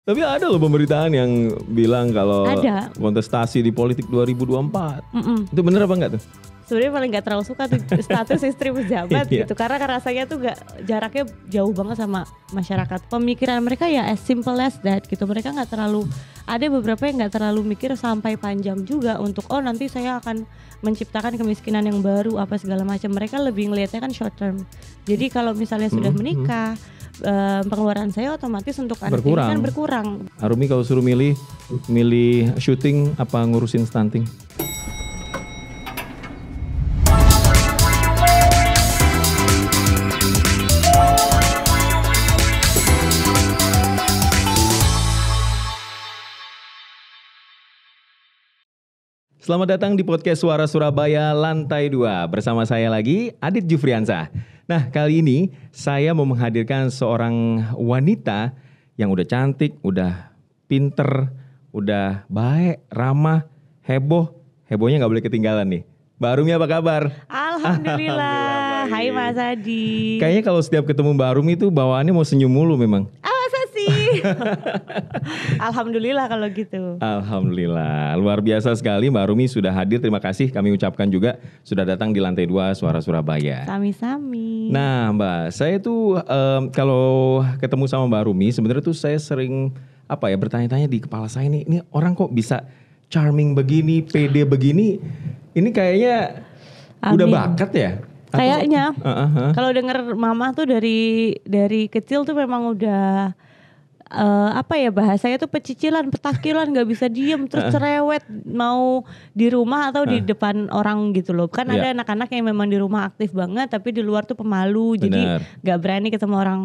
Tapi ada loh pemberitaan yang bilang kalau Ada. kontestasi di politik 2024. Itu bener apa enggak tuh? Sebenarnya paling gak terlalu suka tuh status istri pejabat Iya. gitu. Karena rasanya tuh jaraknya jauh banget sama masyarakat. Pemikiran mereka ya as simple as that gitu. Mereka gak terlalu, ada beberapa yang gak terlalu mikir sampai panjang juga untuk nanti saya akan menciptakan kemiskinan yang baru apa segala macam. Mereka lebih ngelihatnya kan short term. Jadi kalau misalnya sudah menikah, pengeluaran saya otomatis untuk anak ini kan berkurang. Arumi kalau suruh milih syuting apa ngurusin stunting? Selamat datang di podcast Suara Surabaya Lantai 2. Bersama saya lagi, Adit Jufriansah. Nah, kali ini saya mau menghadirkan seorang wanita yang udah cantik, udah pinter, udah baik, ramah, heboh. Hebohnya gak boleh ketinggalan nih. Mbak Arumi apa kabar? Alhamdulillah. Hai Mas Adi. Kayaknya kalau setiap ketemu Mbak Arumi itu bawaannya mau senyum mulu memang. Masa sih? Alhamdulillah kalau gitu. Alhamdulillah, luar biasa sekali Mbak Arumi sudah hadir. Terima kasih kami ucapkan juga sudah datang di Lantai 2 Suara Surabaya. Sami-sami. Nah Mbak, saya tuh kalau ketemu sama Mbak Arumi sebenarnya tuh saya sering bertanya-tanya di kepala saya ini orang kok bisa charming begini, pede begini. Ini kayaknya udah bakat ya? Kayaknya. Kalau denger mama tuh dari kecil tuh memang udah bahasanya tuh pecicilan, petakilan, nggak bisa diem, terus cerewet mau di rumah atau di depan orang gitu loh. Kan ada anak-anak yang memang di rumah aktif banget, tapi di luar tuh pemalu, jadi nggak berani ketemu orang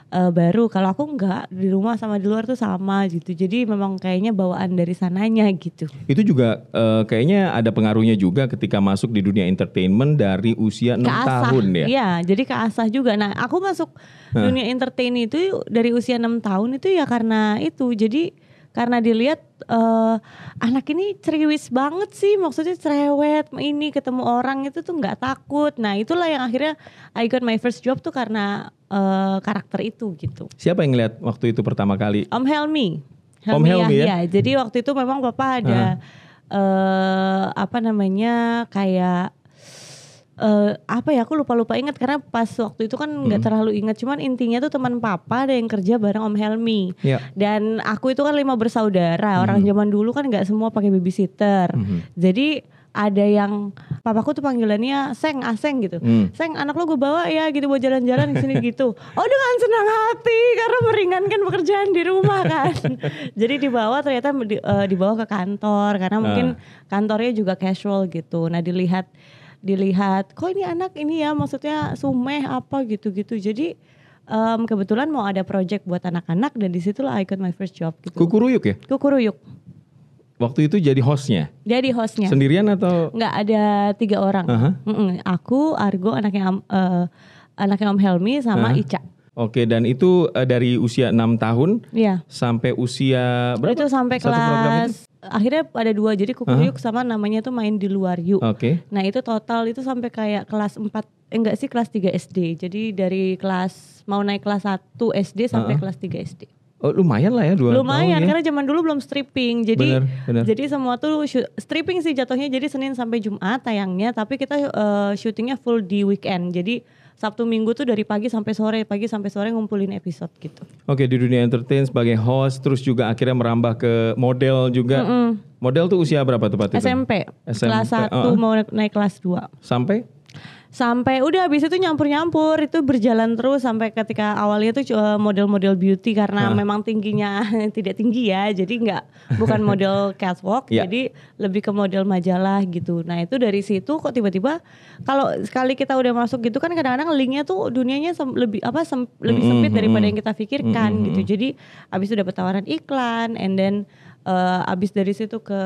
baru. Kalau aku nggak, di rumah sama di luar tuh sama gitu. Jadi memang kayaknya bawaan dari sananya gitu. Itu juga kayaknya ada pengaruhnya juga ketika masuk di dunia entertainment dari usia 6 tahun ya. Iya, jadi keasah juga. Nah, aku masuk dunia entertain itu dari usia 6 tahun itu ya karena itu. Jadi karena dilihat anak ini ceriwis banget sih, maksudnya cerewet, ini ketemu orang itu tuh nggak takut. Nah, itulah yang akhirnya I got my first job tuh karena karakter itu gitu. Siapa yang ngeliat waktu itu pertama kali? Om Helmi. Om Helmi ya? Jadi waktu itu memang Papa ada kayak aku lupa ingat karena pas waktu itu kan nggak terlalu ingat, cuman intinya tuh teman Papa ada yang kerja bareng Om Helmi. Dan aku itu kan 5 bersaudara. Orang zaman dulu kan nggak semua pakai babysitter. Jadi ada yang papaku tuh panggilannya Aseng gitu. Seng, anak lo gue bawa ya gitu buat jalan-jalan di sini gitu. Oh, dengan senang hati karena meringankan pekerjaan di rumah kan. Jadi dibawa ternyata dibawa ke kantor karena mungkin kantornya juga casual gitu. Nah, dilihat kok ini anak ini ya maksudnya sumeh apa gitu-gitu. Jadi kebetulan mau ada project buat anak-anak dan disitulah I got my first job gitu. Kukuruyuk ya? Kukuruyuk. Waktu itu jadi hostnya? Jadi hostnya. Sendirian atau? Enggak, ada 3 orang. Aku, Argo, anaknya Om Helmi sama Ica. Oke, dan itu dari usia 6 tahun sampai usia berapa? Itu sampai kelas, akhirnya ada 2, jadi Kukuruyuk sama namanya tuh Main di Luar Yuk. Nah itu total itu sampai kayak kelas 4, kelas 3 SD. Jadi dari mau naik kelas 1 SD sampai kelas 3 SD. Oh, lumayan lah ya 2 tahun. Lumayan, ya? karena zaman dulu belum stripping. Jadi bener. Jadi semua tuh stripping sih jatuhnya, jadi Senin sampai Jumat tayangnya, tapi kita syutingnya full di weekend. Jadi Sabtu Minggu tuh dari pagi sampai sore ngumpulin episode gitu. Oke, di dunia entertain sebagai host, terus juga akhirnya merambah ke model juga. Model tuh usia berapa tepat itu? SMP. Kelas 1 mau naik kelas 2. Sampai udah habis itu nyampur itu berjalan terus sampai ketika awalnya tuh model-model beauty karena memang tingginya tidak tinggi ya, jadi bukan model catwalk, jadi lebih ke model majalah gitu. Nah itu dari situ kok tiba-tiba kalau sekali kita udah masuk gitu kan kadang-kadang linknya tuh dunianya lebih sempit daripada yang kita pikirkan gitu. Jadi abis itu dapat tawaran iklan, and then abis dari situ ke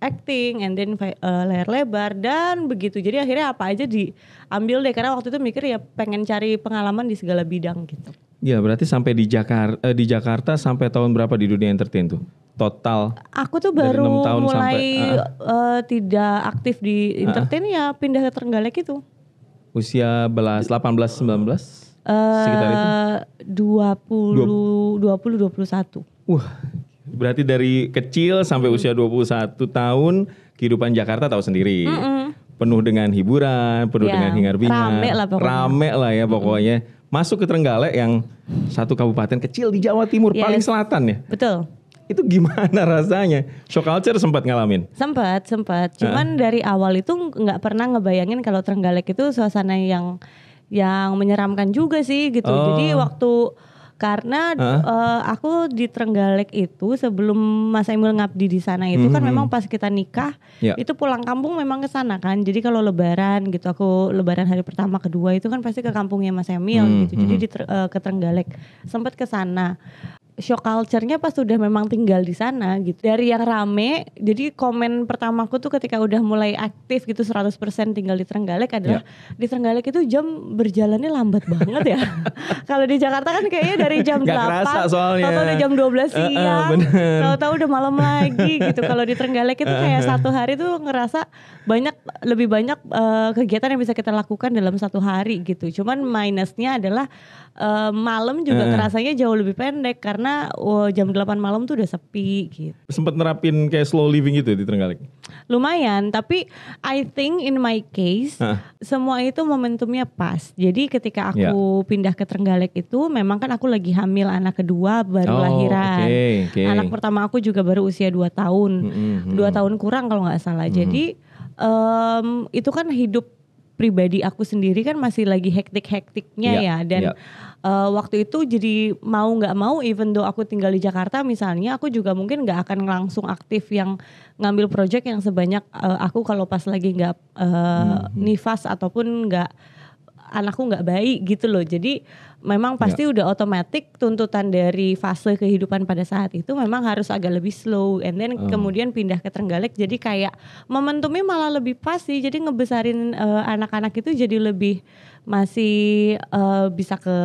acting, and then layar lebar dan begitu. Jadi akhirnya apa aja diambil deh, karena waktu itu mikir ya pengen cari pengalaman di segala bidang gitu. Ya berarti sampai di Jakarta sampai tahun berapa di dunia entertain tuh? Total. Aku tuh baru mulai tidak aktif di entertain ya pindah ke Trenggalek itu. Usia 18, 19? Sekitar itu? 20, 21. Wah, berarti dari kecil sampai usia 21 tahun kehidupan Jakarta tahu sendiri. Penuh dengan hiburan, penuh dengan hingar-bingar. Rame lah ya pokoknya. Masuk ke Trenggalek yang satu kabupaten kecil di Jawa Timur, paling selatan ya. Betul. Itu gimana rasanya? Shock culture sempat ngalamin? Sempat. Cuman dari awal itu nggak pernah ngebayangin kalau Trenggalek itu suasana yang menyeramkan juga sih gitu. Jadi karena aku di Trenggalek itu sebelum Mas Emil ngabdi di sana itu kan memang pas kita nikah itu pulang kampung memang ke sana kan. Jadi kalau lebaran gitu, aku lebaran hari pertama kedua itu kan pasti ke kampungnya Mas Emil gitu. Jadi ke Trenggalek sempat ke sana. Shock culture-nya pas udah memang tinggal di sana gitu. Dari yang rame, jadi komen pertamaku tuh ketika udah mulai aktif gitu 100% tinggal di Trenggalek adalah di Trenggalek itu jam berjalannya lambat banget ya. Kalau di Jakarta kan kayaknya dari jam 8 tahu-tahu udah jam 12 siang, tahu-tahu udah malam lagi gitu. Kalau di Trenggalek itu kayak satu hari tuh ngerasa lebih banyak kegiatan yang bisa kita lakukan dalam satu hari gitu. Cuman minusnya adalah malam juga kerasanya jauh lebih pendek karena jam 8 malam tuh udah sepi gitu. Sempat nerapin kayak slow living gitu di Trenggalek? Lumayan, tapi I think in my case semua itu momentumnya pas. Jadi ketika aku pindah ke Trenggalek itu memang kan aku lagi hamil anak kedua baru lahiran. Anak pertama aku juga baru usia 2 tahun. 2 tahun kurang kalau gak salah. Jadi itu kan hidup pribadi aku sendiri kan masih lagi hektik-hektiknya ya. Dan waktu itu jadi mau gak mau even though aku tinggal di Jakarta misalnya, aku juga mungkin gak akan langsung aktif yang ngambil project yang sebanyak aku kalau pas lagi gak nifas ataupun anakku gak baik gitu loh. Jadi memang pasti udah otomatis tuntutan dari fase kehidupan pada saat itu memang harus agak lebih slow. And then kemudian pindah ke Trenggalek jadi kayak momentumnya malah lebih pas sih. Jadi ngebesarin anak-anak itu jadi lebih masih bisa ke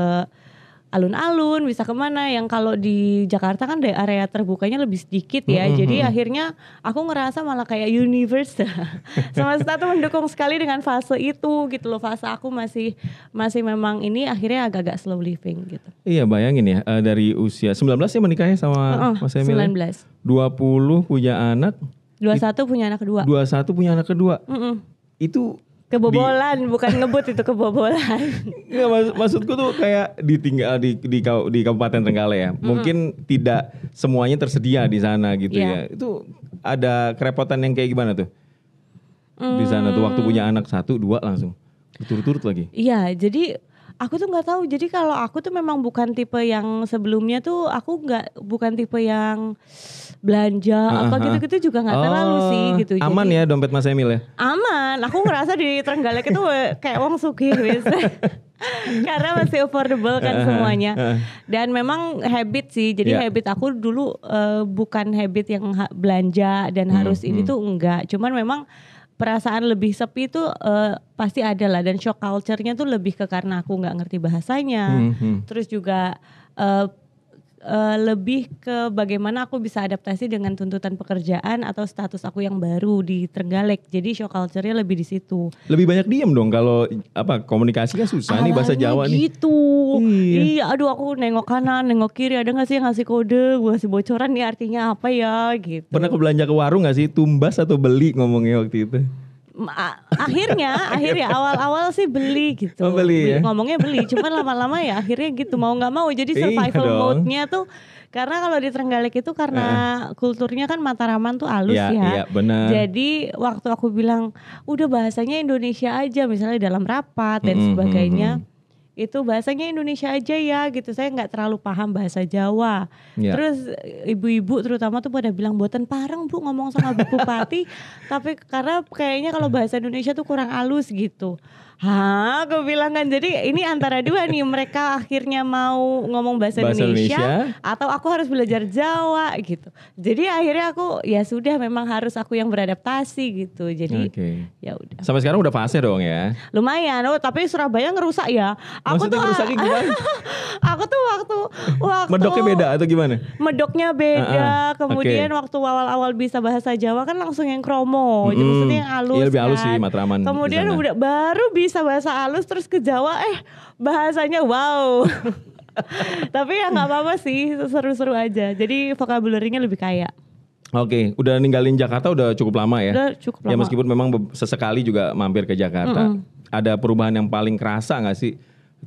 alun-alun, bisa kemana, yang kalau di Jakarta kan area terbukanya lebih sedikit ya. Jadi akhirnya aku ngerasa malah kayak universe. Semesta tuh mendukung sekali dengan fase itu gitu loh. Fase aku masih memang ini akhirnya agak-agak slow living gitu. Iya, bayangin ya dari usia 19 ya menikahnya sama Mas Emil. 19. 20 punya anak. 21 punya anak kedua. 21 punya anak kedua. Itu kebobolan, bukan ngebut itu kebobolan. Nggak, maksudku tuh kayak ditinggal di Kabupaten Trenggalek ya. Mungkin tidak semuanya tersedia di sana gitu ya. Itu ada kerepotan yang kayak gimana tuh? Di sana tuh waktu punya anak 1, 2 langsung berturut-turut lagi. Iya, jadi aku tuh nggak tahu. Jadi kalau aku tuh memang bukan tipe yang sebelumnya tuh bukan tipe yang belanja apa gitu-gitu juga nggak terlalu sih gitu. Aman ya dompet Mas Emil ya? Aman, aku ngerasa di Trenggalek itu kayak wong sugih wis. Karena masih affordable kan semuanya. Dan memang habit sih. Jadi habit aku dulu bukan habit yang belanja dan harus ini tuh enggak. Cuman memang perasaan lebih sepi tuh pasti ada lah. Dan shock culture-nya tuh lebih ke karena aku gak ngerti bahasanya. Terus juga lebih ke bagaimana aku bisa adaptasi dengan tuntutan pekerjaan atau status aku yang baru di Trenggalek. Jadi shock culture-nya lebih di situ. Lebih banyak diem dong kalau komunikasi kan susah nih bahasa Jawa nih. Gitu. Iya, aduh aku nengok kanan, nengok kiri, ada nggak sih yang ngasih kode, gue ngasih bocoran nih artinya apa ya gitu. Pernah belanja ke warung nggak sih, tumbas atau beli ngomongnya waktu itu? Akhirnya awal-awal sih beli gitu. Ya? Ngomongnya beli, cuman lama-lama ya akhirnya gitu mau nggak mau. Jadi survival mode-nya tuh karena kalau di Trenggalek itu karena kulturnya kan Mataraman tuh halus ya. Iya, benar. Jadi waktu aku bilang udah bahasanya Indonesia aja misalnya dalam rapat dan sebagainya. Itu bahasanya Indonesia aja ya gitu. Saya gak terlalu paham bahasa Jawa. Terus ibu-ibu terutama tuh pada bilang buatan parang bu ngomong sama Bu Bupati. Tapi karena kayaknya kalau bahasa Indonesia tuh kurang halus gitu. Aku bilang kan jadi ini antara dua nih. Mereka akhirnya mau ngomong bahasa Indonesia atau aku harus belajar Jawa gitu. Jadi akhirnya aku ya sudah memang harus aku yang beradaptasi gitu. Jadi ya udah. Sampai sekarang udah fase dong ya? Lumayan, tapi Surabaya ngerusak ya. Maksudnya ngerusaknya gimana? Aku tuh waktu medoknya beda atau gimana? Medoknya beda. Kemudian waktu awal-awal bisa bahasa Jawa kan langsung yang kromo. Jadi maksudnya yang halus. Iya lebih halus kan. sih Matraman. Kemudian udah baru bisa bahasa halus terus ke Jawa bahasanya wow. Tapi ya nggak apa-apa sih, seru-seru aja. Jadi vocabulary-nya lebih kaya. Oke, udah ninggalin Jakarta udah cukup lama ya? Udah cukup lama. Ya meskipun memang sesekali juga mampir ke Jakarta. Ada perubahan yang paling kerasa nggak sih?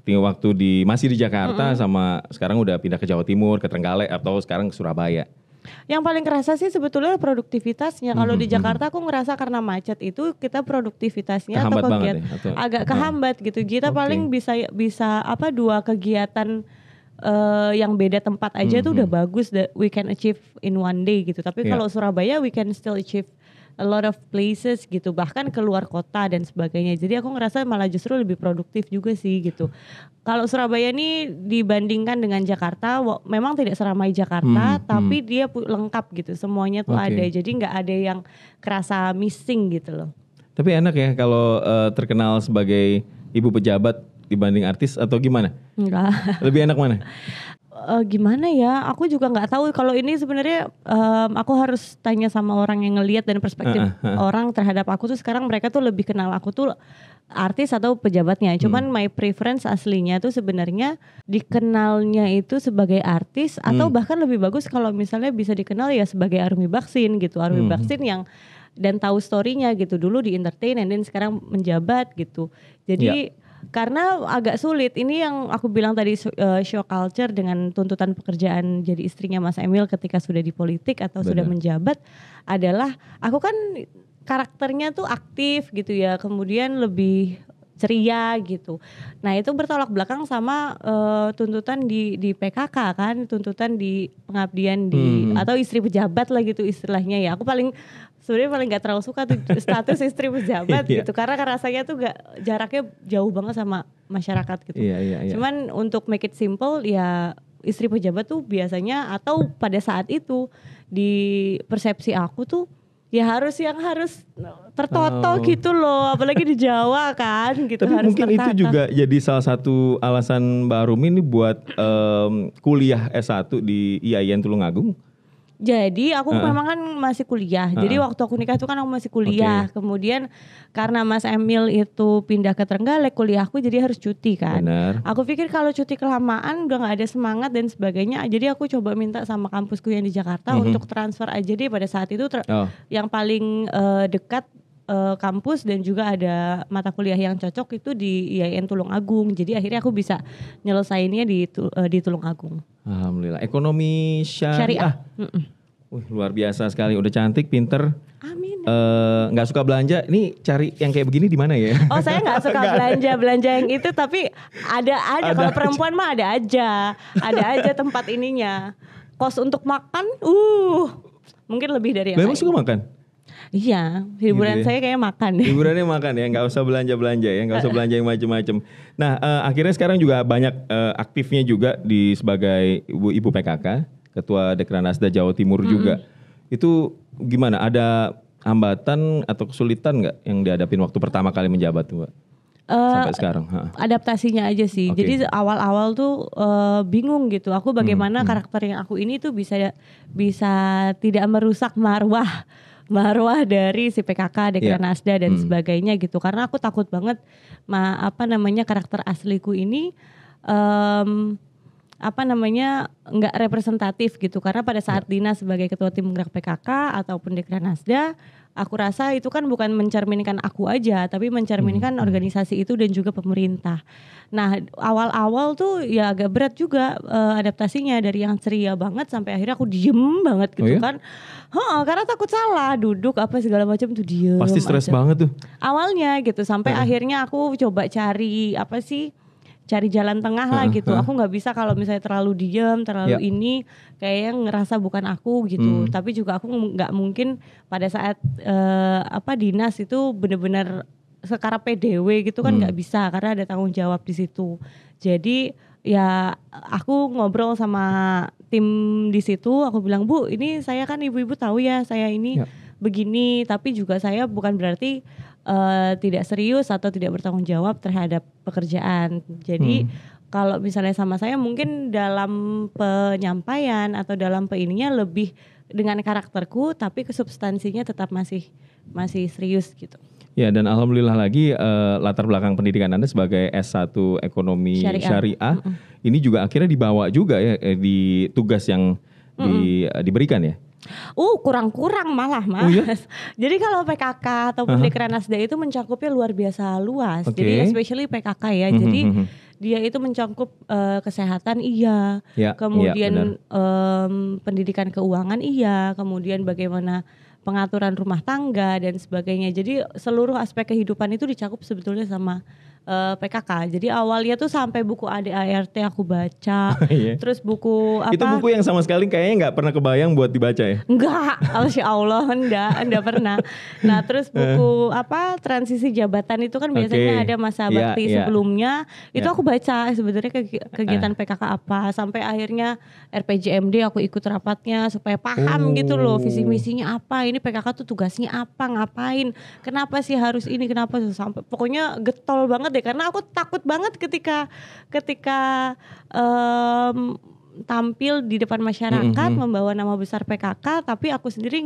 Waktu masih di Jakarta sama sekarang udah pindah ke Jawa Timur, ke Trenggalek atau sekarang ke Surabaya? Yang paling kerasa sih sebetulnya produktivitasnya. Kalau di Jakarta aku ngerasa karena macet itu kita produktivitasnya kehambat atau kegiatan agak kehambat gitu. Kita paling bisa 2 kegiatan yang beda tempat aja tuh udah bagus, that we can achieve in one day gitu. Tapi kalau Surabaya we can still achieve a lot of places gitu, bahkan keluar kota dan sebagainya. Jadi aku ngerasa malah justru lebih produktif juga sih gitu. Kalau Surabaya ini dibandingkan dengan Jakarta, memang tidak seramai Jakarta, tapi dia lengkap gitu, semuanya tuh ada. Jadi nggak ada yang kerasa missing gitu loh. Tapi enak ya kalau terkenal sebagai ibu pejabat dibanding artis atau gimana? Enggak. Lebih enak mana? Gimana ya? Aku juga nggak tahu. Kalau ini sebenarnya aku harus tanya sama orang yang ngelihat dan perspektif orang terhadap aku tuh sekarang mereka tuh lebih kenal aku tuh artis atau pejabatnya. Cuman my preference aslinya tuh sebenarnya dikenalnya itu sebagai artis atau bahkan lebih bagus kalau misalnya bisa dikenal ya sebagai Army Baksin gitu. Army Baksin yang dan tahu story-nya gitu. Dulu di entertain and then sekarang menjabat gitu. Jadi karena agak sulit, ini yang aku bilang tadi show culture dengan tuntutan pekerjaan jadi istrinya Mas Emil ketika sudah di politik atau sudah menjabat adalah aku kan karakternya tuh aktif gitu ya, kemudian lebih ceria gitu. Nah itu bertolak belakang sama tuntutan di PKK kan, tuntutan di pengabdian di atau istri pejabat lah gitu istilahnya ya. Aku sebenarnya paling nggak terlalu suka tuh status istri pejabat gitu karena rasanya tuh jaraknya jauh banget sama masyarakat gitu. Cuman untuk make it simple ya istri pejabat tuh biasanya atau pada saat itu di persepsi aku tuh ya harus tertoto gitu loh, apalagi di Jawa kan gitu. Tapi harus mungkin tertata. itu juga jadi salah satu alasan Mbak Arumi ini buat kuliah S1 di IAIN Tulungagung. Jadi aku memang kan masih kuliah. Jadi waktu aku nikah itu kan aku masih kuliah. Kemudian karena Mas Emil itu pindah ke Trenggalek, kuliah aku jadi harus cuti kan. Benar. Aku pikir kalau cuti kelamaan udah gak ada semangat dan sebagainya. Jadi aku coba minta sama kampusku yang di Jakarta untuk transfer aja deh pada saat itu yang paling dekat kampus dan juga ada mata kuliah yang cocok itu di IAIN Tulungagung. Jadi akhirnya aku bisa nyelesainnya di Tulungagung. Alhamdulillah. Ekonomi syariah. Luar biasa sekali. Udah cantik, pinter. Amin. Nggak suka belanja. Ini cari yang kayak begini di mana ya? Oh saya nggak suka belanja yang itu, tapi ada aja. Kalau perempuan mah ada aja tempat ininya. Kos untuk makan, mungkin lebih dari yang memang suka makan. Iya, hiburan saya kayak makan. Hiburannya makan ya, nggak usah belanja ya, nggak usah belanja yang macem-macem. Nah, akhirnya sekarang juga banyak aktifnya juga sebagai ibu PKK, Ketua Dekranasda Jawa Timur juga. Itu gimana? Ada hambatan atau kesulitan nggak yang dihadapin waktu pertama kali menjabat tuh, Mbak? Sampai sekarang. Adaptasinya aja sih. Jadi awal-awal tuh bingung gitu. Aku bagaimana karakter yang aku ini tuh bisa tidak merusak marwah dari si PKK, Dekranasda dan sebagainya gitu. Karena aku takut banget karakter asliku ini nggak representatif gitu. Karena pada saat dinas sebagai ketua tim gerak PKK ataupun Dekranasda, aku rasa itu kan bukan mencerminkan aku aja, tapi mencerminkan organisasi itu dan juga pemerintah. Nah awal-awal tuh ya agak berat juga adaptasinya dari yang ceria banget sampai akhirnya aku diem banget gitu kan. Karena takut salah, duduk apa segala macam tuh diem. Pasti stres banget tuh. Awalnya gitu sampai akhirnya aku coba cari jalan tengah lah gitu. Aku nggak bisa kalau misalnya terlalu diem, terlalu ini kayaknya ngerasa bukan aku gitu. Tapi juga aku nggak mungkin pada saat dinas itu benar-benar secara PDW gitu kan nggak bisa karena ada tanggung jawab di situ. Jadi ya aku ngobrol sama tim di situ, aku bilang, Bu ini saya kan ibu-ibu tahu ya saya ini begini, tapi juga saya bukan berarti tidak serius atau tidak bertanggung jawab terhadap pekerjaan. Jadi kalau misalnya sama saya mungkin dalam penyampaian atau dalam ininya lebih dengan karakterku, tapi substansinya tetap masih serius gitu. Ya, dan alhamdulillah lagi latar belakang pendidikan Anda sebagai S1 Ekonomi Syariah ini juga akhirnya dibawa juga ya di tugas yang diberikan ya. Kurang-kurang malah Mas. Oh, iya? Jadi kalau PKK ataupun Dekranasda itu mencakupnya luar biasa luas. Jadi especially PKK ya. Jadi dia itu mencakup kesehatan kemudian pendidikan keuangan kemudian bagaimana pengaturan rumah tangga dan sebagainya. Jadi seluruh aspek kehidupan itu dicakup sebetulnya sama PKK. Jadi awalnya tuh sampai buku ADART aku baca. Terus buku apa? Itu buku yang sama sekali kayaknya nggak pernah kebayang buat dibaca ya? Enggak, Masya Allah enggak pernah. Nah terus buku apa transisi jabatan itu kan biasanya ada masa bakti sebelumnya. Itu aku baca sebenarnya kegiatan PKK apa. Sampai akhirnya RPJMD aku ikut rapatnya supaya paham gitu loh visi misinya apa. Ini PKK tuh tugasnya apa, ngapain, kenapa sih harus ini, kenapa sampai pokoknya getol banget deh, karena aku takut banget ketika tampil di depan masyarakat membawa nama besar PKK, tapi aku sendiri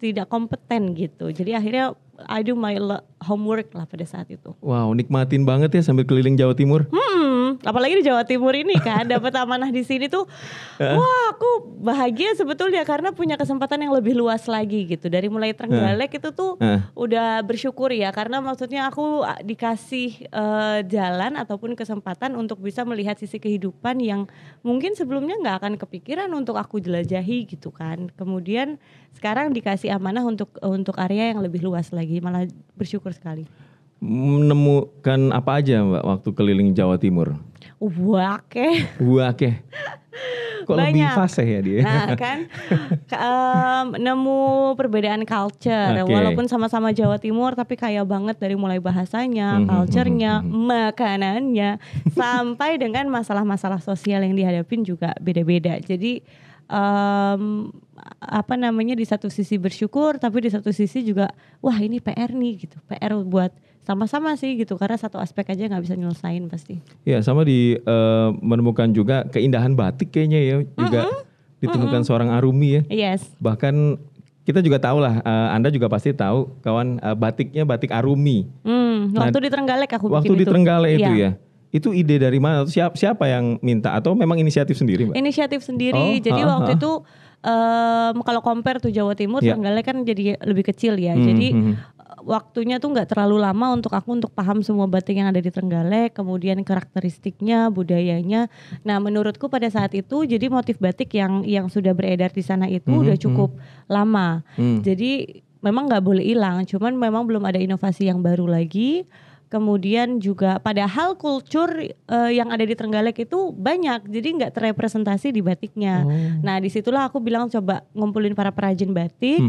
tidak kompeten gitu. Jadi akhirnya I do my homework lah pada saat itu. Wow, nikmatin banget ya sambil keliling Jawa Timur. Apalagi di Jawa Timur ini kan dapat amanah di sini tuh, wah aku bahagia sebetulnya karena punya kesempatan yang lebih luas lagi gitu. Dari mulai Trenggalek itu tuh udah bersyukur ya, karena maksudnya aku dikasih jalan ataupun kesempatan untuk bisa melihat sisi kehidupan yang mungkin sebelumnya nggak akan kepikiran untuk aku jelajahi gitu kan. Kemudian sekarang dikasih amanah untuk area yang lebih luas lagi, malah bersyukur sekali. Menemukan apa aja Mbak waktu keliling Jawa Timur? Wakeh. Kok banyak. Lebih fasih ya dia? Nah kan nemu perbedaan culture, walaupun sama-sama Jawa Timur tapi kaya banget dari mulai bahasanya, culture-nya, makanannya, sampai dengan masalah-masalah sosial yang dihadapin juga beda-beda. Jadi di satu sisi bersyukur, tapi di satu sisi juga wah ini PR nih gitu, PR buat sama-sama sih gitu, karena satu aspek aja nggak bisa nyelesain pasti. Ya sama menemukan juga keindahan batik kayaknya ya, juga ditemukan seorang Arumi ya. Yes. Bahkan kita juga tahu lah, Anda juga pasti tahu kawan, batiknya batik Arumi. Waktu di Trenggalek aku bikin itu. Waktu di Trenggalek itu ya. Itu ide dari mana? Siapa yang minta atau memang inisiatif sendiri Mbak? Inisiatif sendiri. Jadi waktu itu kalau compare tuh Jawa Timur, Trenggalek kan jadi lebih kecil ya. Jadi waktunya tuh nggak terlalu lama untuk paham semua batik yang ada di Trenggalek, kemudian karakteristiknya, budayanya. Nah menurutku pada saat itu jadi motif batik yang sudah beredar di sana itu udah cukup lama. Jadi memang nggak boleh hilang, cuman memang belum ada inovasi yang baru lagi. Kemudian juga padahal kultur yang ada di Trenggalek itu banyak, jadi nggak terrepresentasi di batiknya. Nah disitulah aku bilang coba ngumpulin para perajin batik.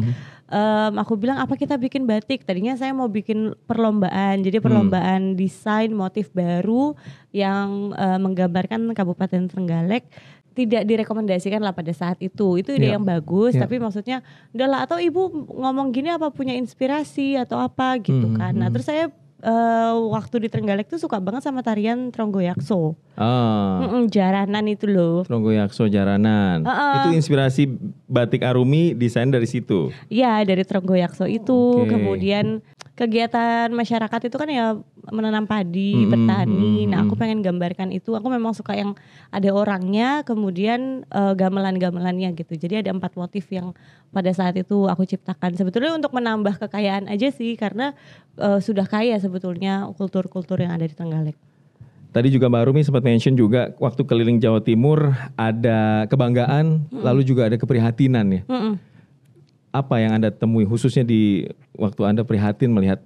Aku bilang apa kita bikin batik. Tadinya saya mau bikin perlombaan, jadi perlombaan desain motif baru yang menggambarkan Kabupaten Trenggalek. Tidak direkomendasikan lah pada saat itu ide yang bagus, tapi maksudnya udahlah, atau ibu ngomong gini apa punya inspirasi atau apa gitu kan. Nah terus saya waktu di Trenggalek tuh suka banget sama tarian Tronggoyakso. Jaranan itu loh. Tronggoyakso jaranan. Itu inspirasi batik Arumi desain dari situ. Iya, dari Tronggoyakso itu. Kemudian kegiatan masyarakat itu kan ya menanam padi, bertani. Nah, aku pengen gambarkan itu. Aku memang suka yang ada orangnya, kemudian gamelan-gamelannya gitu. Jadi ada 4 motif yang pada saat itu aku ciptakan. Sebetulnya untuk menambah kekayaan aja sih, karena sudah kaya sebetulnya kultur-kultur yang ada di Trenggalek. Tadi juga Mbak Arumi sempat mention juga waktu keliling Jawa Timur ada kebanggaan, lalu juga ada keprihatinan ya. Apa yang Anda temui khususnya di waktu Anda prihatin melihat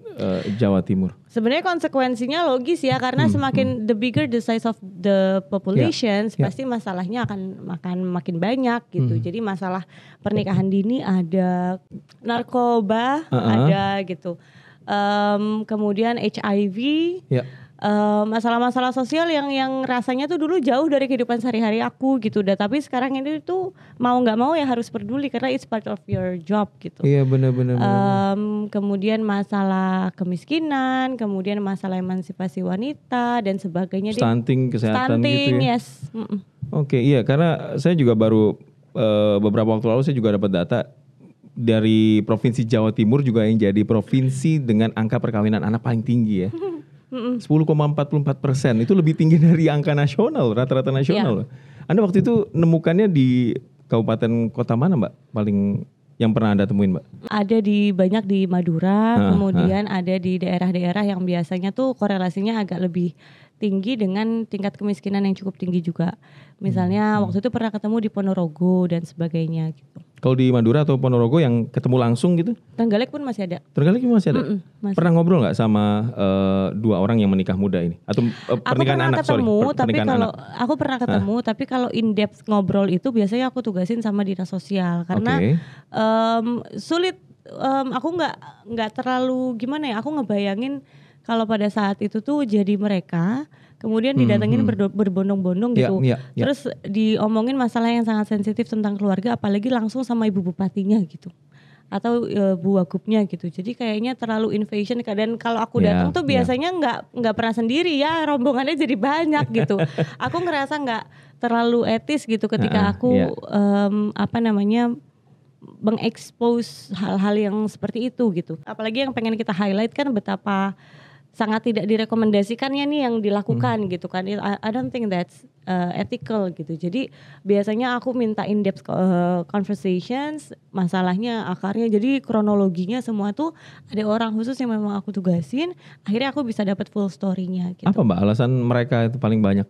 Jawa Timur? Sebenarnya konsekuensinya logis ya, karena semakin the bigger the size of the population, pasti masalahnya akan makin banyak gitu. Jadi masalah pernikahan dini ada, narkoba ada gitu. Kemudian HIV, masalah-masalah sosial yang rasanya tuh dulu jauh dari kehidupan sehari-hari aku gitu. Tapi sekarang ini tuh mau nggak mau ya harus peduli karena it's part of your job gitu. Iya benar. Kemudian masalah kemiskinan, kemudian masalah emansipasi wanita dan sebagainya. Stunting, kesehatan gitu ya. Yes. Oke, iya karena saya juga baru beberapa waktu lalu saya juga dapat data dari Provinsi Jawa Timur juga yang jadi provinsi dengan angka perkawinan anak paling tinggi ya. 10,44%, itu lebih tinggi dari angka nasional, rata-rata nasional. Anda waktu itu nemukannya di kabupaten kota mana Mbak paling yang pernah Anda temuin Mbak? Ada banyak di Madura, kemudian ada di daerah-daerah yang biasanya tuh korelasinya agak lebih tinggi dengan tingkat kemiskinan yang cukup tinggi juga. Misalnya waktu itu pernah ketemu di Ponorogo dan sebagainya gitu. Kalau di Madura atau Ponorogo yang ketemu langsung gitu? Trenggalek pun masih ada. Trenggalek masih ada? Masih. Pernah ngobrol nggak sama 2 orang yang menikah muda ini? Atau pernikahan anak, Aku pernah ketemu, tapi kalau in depth ngobrol itu biasanya aku tugasin sama dinas sosial. Karena sulit, aku nggak terlalu gimana ya, aku ngebayangin kalau pada saat itu tuh jadi mereka kemudian didatengin berbondong-bondong gitu. Terus diomongin masalah yang sangat sensitif tentang keluarga, apalagi langsung sama ibu bupatinya gitu. Atau bu wagubnya gitu. Jadi kayaknya terlalu invasion. Dan kalau aku datang tuh biasanya nggak pernah sendiri ya, rombongannya jadi banyak gitu. Aku ngerasa nggak terlalu etis gitu ketika aku mengekspos hal-hal yang seperti itu gitu. Apalagi yang pengen kita highlight kan betapa sangat tidak direkomendasikannya nih yang dilakukan gitu kan. I don't think that's ethical gitu. Jadi biasanya aku minta in-depth conversations, masalahnya, akarnya, jadi kronologinya semua tuh ada orang khusus yang memang aku tugasin. Akhirnya aku bisa dapat full story-nya gitu. Apa Mbak alasan mereka itu paling banyak?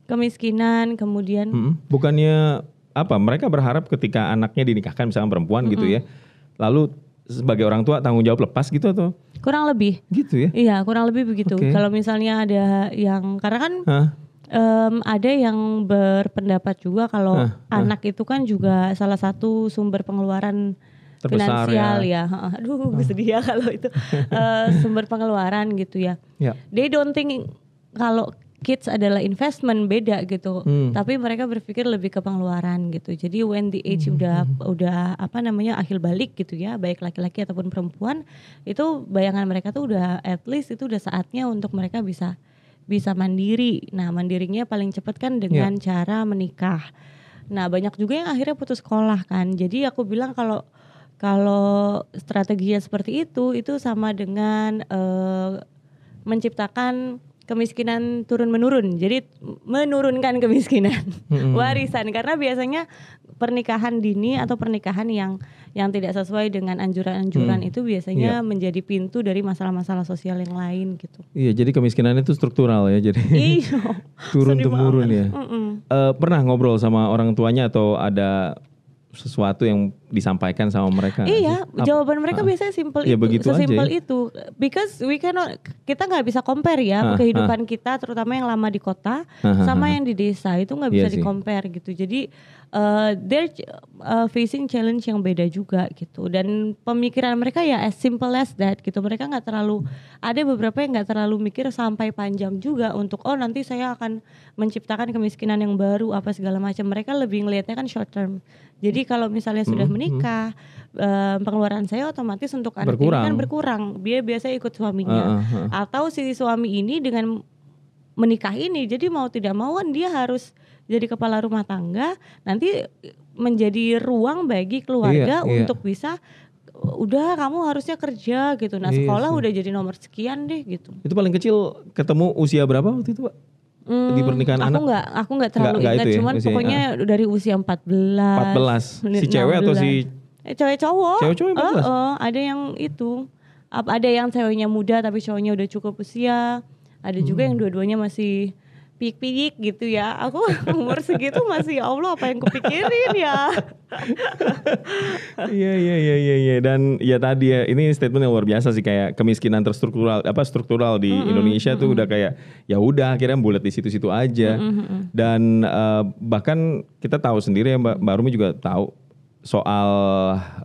Kemiskinan, kemudian bukannya apa? Mereka berharap ketika anaknya dinikahkan misalnya perempuan gitu ya. Lalu sebagai orang tua tanggung jawab lepas gitu atau? Kurang lebih. Gitu ya? Iya, kurang lebih begitu. Kalau misalnya ada yang, karena kan ada yang berpendapat juga kalau anak itu kan juga salah satu sumber pengeluaran terbesar finansial ya. Aduh, sedih ya kalau itu sumber pengeluaran gitu ya. They don't think kalau kids adalah investment, beda gitu. Tapi mereka berpikir lebih ke pengeluaran gitu. Jadi when the age udah akhir balik gitu ya, baik laki-laki ataupun perempuan, itu bayangan mereka tuh udah at least itu udah saatnya untuk mereka bisa mandiri. Nah, mandirinya paling cepat kan dengan cara menikah. Nah, banyak juga yang akhirnya putus sekolah kan. Jadi aku bilang kalau strateginya seperti itu sama dengan menciptakan kemiskinan turun-menurun, jadi menurunkan kemiskinan warisan, karena biasanya pernikahan dini atau pernikahan yang tidak sesuai dengan anjuran-anjuran itu biasanya menjadi pintu dari masalah-masalah sosial yang lain gitu. Iya, jadi kemiskinan itu struktural ya, jadi turun-temurun ya. Pernah ngobrol sama orang tuanya atau ada sesuatu yang disampaikan sama mereka? Iya, jawaban mereka biasanya simple itu, sesimpel itu. Because kita nggak bisa compare ya kehidupan kita, terutama yang lama di kota sama yang di desa, itu nggak bisa di-compare gitu. Jadi they're facing challenge yang beda juga gitu. Dan pemikiran mereka ya as simple as that gitu. Mereka nggak terlalu, ada beberapa yang nggak terlalu mikir sampai panjang juga untuk nanti saya akan menciptakan kemiskinan yang baru apa segala macam. Mereka lebih ngelihatnya kan short term. Jadi kalau misalnya sudah menikah, pengeluaran saya otomatis untuk anak ini kan berkurang. Dia biasa ikut suaminya. Atau si suami ini dengan menikah ini, jadi mau tidak mau kan dia harus jadi kepala rumah tangga. Nanti menjadi ruang bagi keluarga untuk bisa, udah kamu harusnya kerja gitu. Nah sekolah udah jadi nomor sekian deh gitu. Itu paling kecil ketemu usia berapa waktu itu Pak? Di pernikahan anak? Aku nggak terlalu ingat, cuman pokoknya dari usia 14. Si cewek atau si cewek cowok? Cewek 14. Ada yang itu, ada yang ceweknya muda tapi cowoknya udah cukup usia. Ada juga yang dua-duanya masih piyik-piyik gitu ya. Aku umur segitu masih, ya Allah apa yang kupikirin ya. Iya. Dan ya tadi ya, ini statement yang luar biasa sih, kayak kemiskinan struktural di Indonesia tuh udah kayak ya udah akhirnya bulat di situ-situ aja. Dan bahkan kita tahu sendiri ya Mbak Rumi juga tahu soal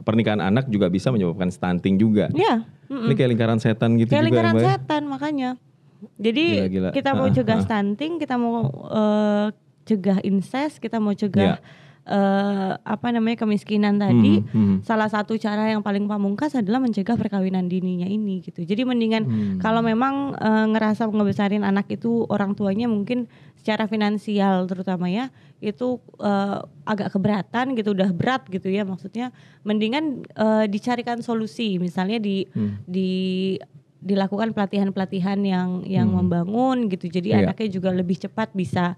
pernikahan anak juga bisa menyebabkan stunting juga. Iya. Ini kayak lingkaran setan gitu kayak juga. Kayak lingkaran setan makanya. Jadi kita mau cegah stunting, kita mau cegah incest, kita mau cegah kemiskinan tadi, salah satu cara yang paling pamungkas adalah mencegah perkawinan dininya ini gitu. Jadi mendingan kalau memang ngerasa ngebesarin anak itu orang tuanya mungkin secara finansial terutama ya itu agak keberatan gitu, udah berat gitu ya, maksudnya mendingan dicarikan solusi, misalnya dilakukan pelatihan-pelatihan yang membangun gitu. Jadi anaknya juga lebih cepat bisa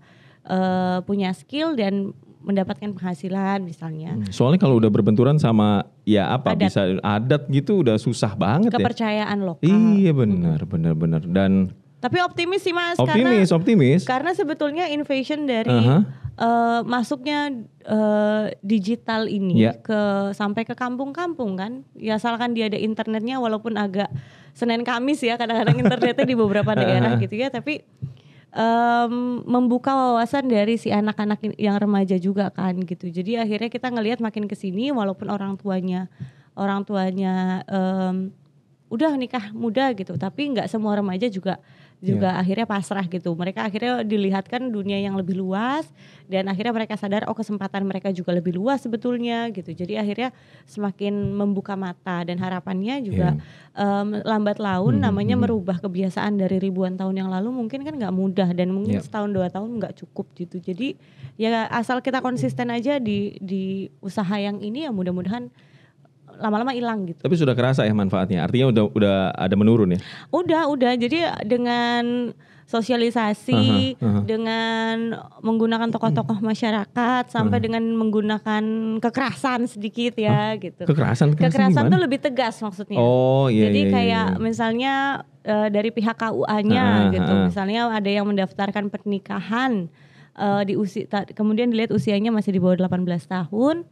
punya skill dan mendapatkan penghasilan misalnya. Soalnya kalau udah berbenturan sama bisa adat gitu udah susah banget kepercayaan lokal. Iya benar. Dan tapi optimis sih Mas, optimis. Karena sebetulnya invasion dari masuknya digital ini sampai ke kampung-kampung kan. Ya asalkan dia ada internetnya, walaupun agak Senin Kamis ya kadang-kadang internetnya di beberapa daerah gitu ya, tapi membuka wawasan dari si anak-anak yang remaja juga kan gitu. Jadi akhirnya kita ngelihat makin kesini walaupun orang tuanya udah nikah muda gitu, tapi nggak semua remaja juga akhirnya pasrah gitu. Mereka akhirnya dilihatkan dunia yang lebih luas dan akhirnya mereka sadar kesempatan mereka juga lebih luas sebetulnya gitu. Jadi akhirnya semakin membuka mata dan harapannya juga lambat laun namanya merubah kebiasaan dari ribuan tahun yang lalu mungkin kan nggak mudah dan mungkin setahun 2 tahun nggak cukup gitu. Jadi ya asal kita konsisten aja di usaha yang ini ya mudah-mudahan lama-lama hilang gitu. Tapi sudah kerasa ya manfaatnya. Artinya udah ada menurun ya. Udah. Jadi dengan sosialisasi, dengan menggunakan tokoh-tokoh masyarakat sampai dengan menggunakan kekerasan sedikit ya gitu. Kekerasan tuh lebih tegas maksudnya. Oh iya. Jadi kayak misalnya dari pihak KUA-nya gitu. Misalnya ada yang mendaftarkan pernikahan di usia kemudian dilihat usianya masih di bawah 18 tahun.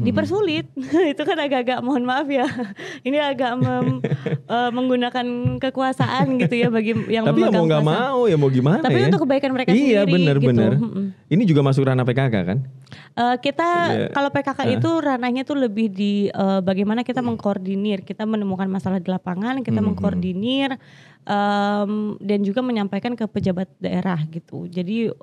Dipersulit. Itu kan agak-agak mohon maaf ya. Ini agak menggunakan kekuasaan gitu ya bagi yang tapi memegang kuasa. Tapi mau gak mau ya mau gimana tapi ya. Untuk kebaikan mereka sendiri. Iya benar. Ini juga masuk ranah PKK kan? Kita kalau PKK itu ranahnya tuh lebih di bagaimana kita mengkoordinir. Kita menemukan masalah di lapangan, kita mengkoordinir dan juga menyampaikan ke pejabat daerah gitu. Jadi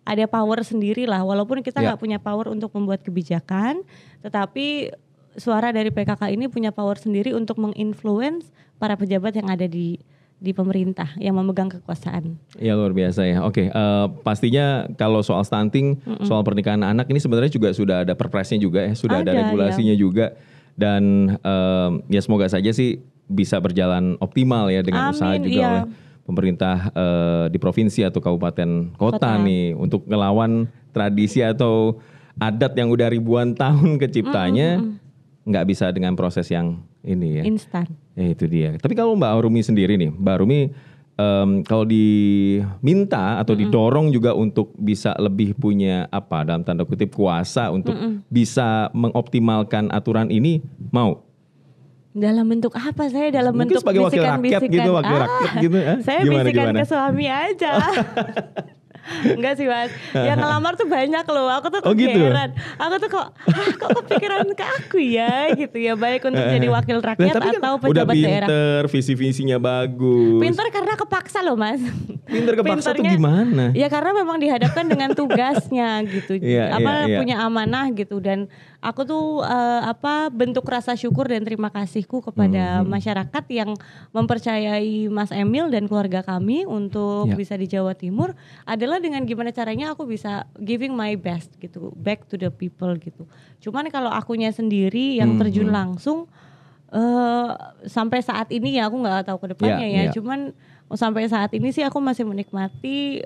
ada power sendiri lah, walaupun kita nggak punya power untuk membuat kebijakan, tetapi suara dari PKK ini punya power sendiri untuk menginfluence para pejabat yang ada di pemerintah yang memegang kekuasaan. Ya luar biasa ya. Oke, pastinya kalau soal stunting, soal pernikahan anak ini sebenarnya juga sudah ada perpresnya juga ya, sudah ada regulasinya juga, dan ya semoga saja sih bisa berjalan optimal ya dengan usaha juga oleh pemerintah di provinsi atau kabupaten kota nih untuk ngelawan tradisi atau adat yang udah ribuan tahun keciptanya, nggak bisa dengan proses yang ini ya instan. Itu dia. Tapi kalau Mbak Rumi sendiri nih, Mbak Rumi kalau diminta atau didorong juga untuk bisa lebih punya dalam tanda kutip kuasa untuk bisa mengoptimalkan aturan ini, mau? Dalam bentuk apa? Saya dalam mungkin bentuk sebagai wakil rakyat gitu, Saya bisikan ke suami aja. Enggak sih Mas, yang ngelamar tuh banyak loh. Aku tuh kegeeran. Gitu? Aku tuh kok kepikiran ke aku ya gitu ya. Baik untuk jadi wakil rakyat atau pejabat daerah. Udah pinter, visi-visinya bagus. Pinter karena kepaksa loh Mas. Pinter kepaksa tuh gimana? Ya karena memang dihadapkan dengan tugasnya gitu. Punya amanah gitu. Dan aku tuh bentuk rasa syukur dan terima kasihku kepada masyarakat yang mempercayai Mas Emil dan keluarga kami untuk bisa di Jawa Timur adalah dengan gimana caranya aku bisa giving my best gitu, back to the people gitu. Cuman kalau akunya sendiri yang terjun langsung sampai saat ini ya aku nggak tahu ke depannya cuman sampai saat ini sih aku masih menikmati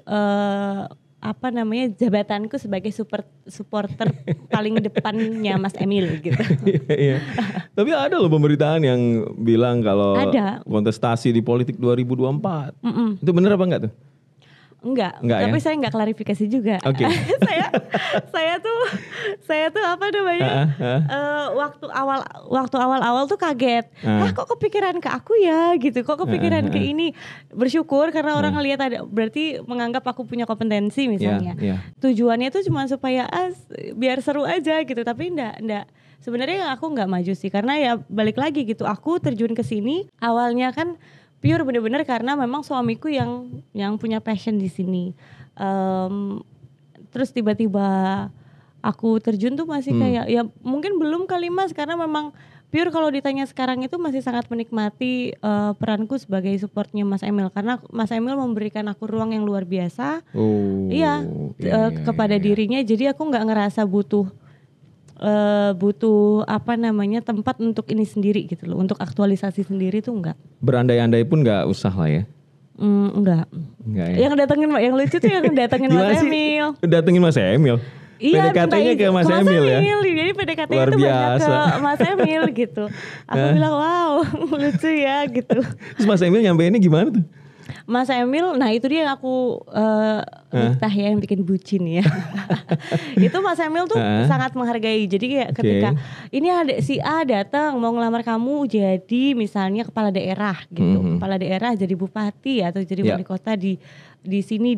jabatanku sebagai supporter paling depannya Mas Emil gitu. Tapi ada loh pemberitaan yang bilang kalau kontestasi di politik 2024. Itu bener apa enggak tuh? Enggak tapi saya enggak klarifikasi juga. Okay. saya tuh waktu awal tuh kaget. Kok kepikiran ke aku ya gitu. Kok kepikiran ke ini. Bersyukur karena orang ngelihat ada, berarti menganggap aku punya kompetensi misalnya. Tujuannya tuh cuma supaya biar seru aja gitu. Tapi enggak. Sebenarnya aku enggak maju sih karena ya balik lagi gitu. Aku terjun ke sini awalnya kan pure bener-bener karena memang suamiku yang punya passion di sini. Terus tiba-tiba aku terjun tuh masih kayak ya mungkin belum kali Mas, karena memang pure kalau ditanya sekarang itu masih sangat menikmati peranku sebagai supportnya Mas Emil, karena Mas Emil memberikan aku ruang yang luar biasa. Kepada dirinya, jadi aku nggak ngerasa butuh tempat untuk ini sendiri gitu loh, untuk aktualisasi sendiri tuh enggak. Berandai-andai pun nggak usah lah ya. Enggak ya. Yang lucu tuh yang datengin Mas Emil. Datengin Mas Emil. Iya, PDKT-nya ke Mas Emil ya. Jadi PDKT-nya itu banyak ke Mas Emil gitu. Aku bilang wow lucu ya gitu. Terus Mas Emil nyampeinnya gimana tuh? Mas Emil, nah itu dia yang aku Miftah ya yang bikin bucin ya. Itu Mas Emil tuh sangat menghargai. Jadi kayak ketika ini ada si A datang mau ngelamar kamu jadi misalnya kepala daerah gitu. Kepala daerah jadi bupati atau jadi wali kota di sini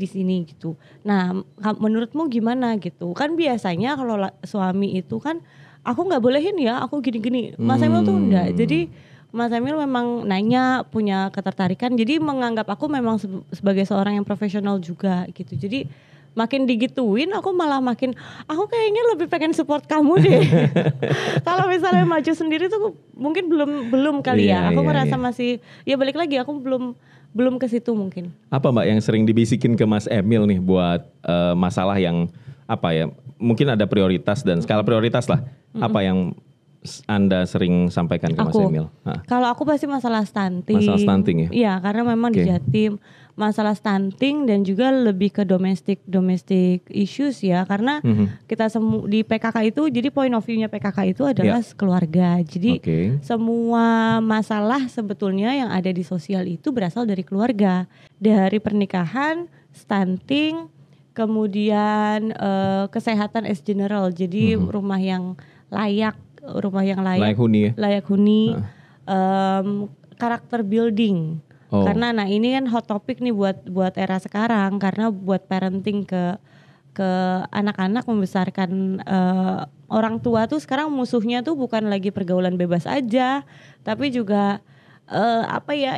gitu. Nah, menurutmu gimana gitu? Kan biasanya kalau suami itu kan aku nggak bolehin ya, aku gini-gini. Mas Emil tuh enggak. Jadi Mas Emil memang nanya, punya ketertarikan, jadi menganggap aku memang sebagai seorang yang profesional juga gitu. Jadi makin digituin aku malah makin, aku kayaknya lebih pengen support kamu deh. Kalau misalnya maju sendiri tuh mungkin belum kali ya. Aku merasa masih, ya balik lagi aku belum ke situ mungkin. Apa Mbak yang sering dibisikin ke Mas Emil nih buat masalah yang apa ya? Mungkin ada prioritas dan skala prioritas lah. Apa yang Anda sering sampaikan ke Mas Emil? Kalau aku pasti masalah stunting. Masalah stunting ya? Iya, karena memang di Jatim masalah stunting dan juga lebih ke domestic issues ya. Karena kita di PKK itu, jadi point of view-nya PKK itu adalah keluarga. Jadi semua masalah sebetulnya yang ada di sosial itu berasal dari keluarga. Dari pernikahan, stunting, kemudian kesehatan as general. Jadi rumah yang layak layak huni, karakter building. Karena ini kan hot topic nih buat era sekarang, karena buat parenting ke anak-anak, membesarkan orang tua tuh sekarang musuhnya tuh bukan lagi pergaulan bebas aja, tapi juga